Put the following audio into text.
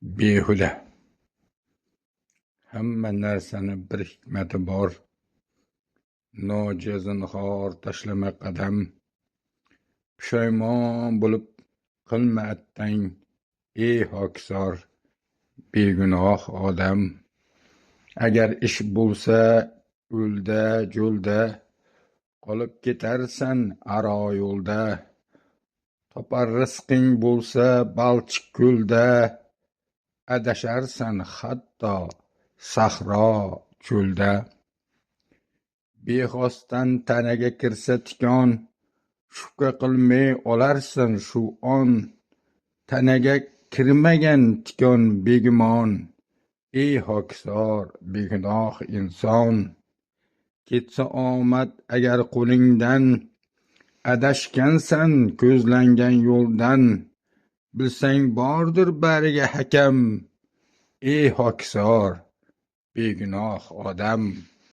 Behuda. Hamma narsani bir hikmati bor. Nojizinhor tashlama qadam. Pushaymon bo'lib qilma attang, ey hokisor, begunoh odam. Agar ish bo'lsa o'lda jo'lda, qolib ketarsan aro yo'lda. Topar rizqing bo'lsa Balchiq ko'lda, adasharsan hatto sahro cho'lda. Bexosdan tanaga kirsa tikon, shubha qilmay olarsan shu on. Tanaga kirmagan tikon begumon, ey hokisor, begunoh inson. Ketsa omad agar qo'lingdan, adashgansan ko'zlangan yo'ldan. Bilsang bordir bariga hakam, ey hokisor, begunoh odam.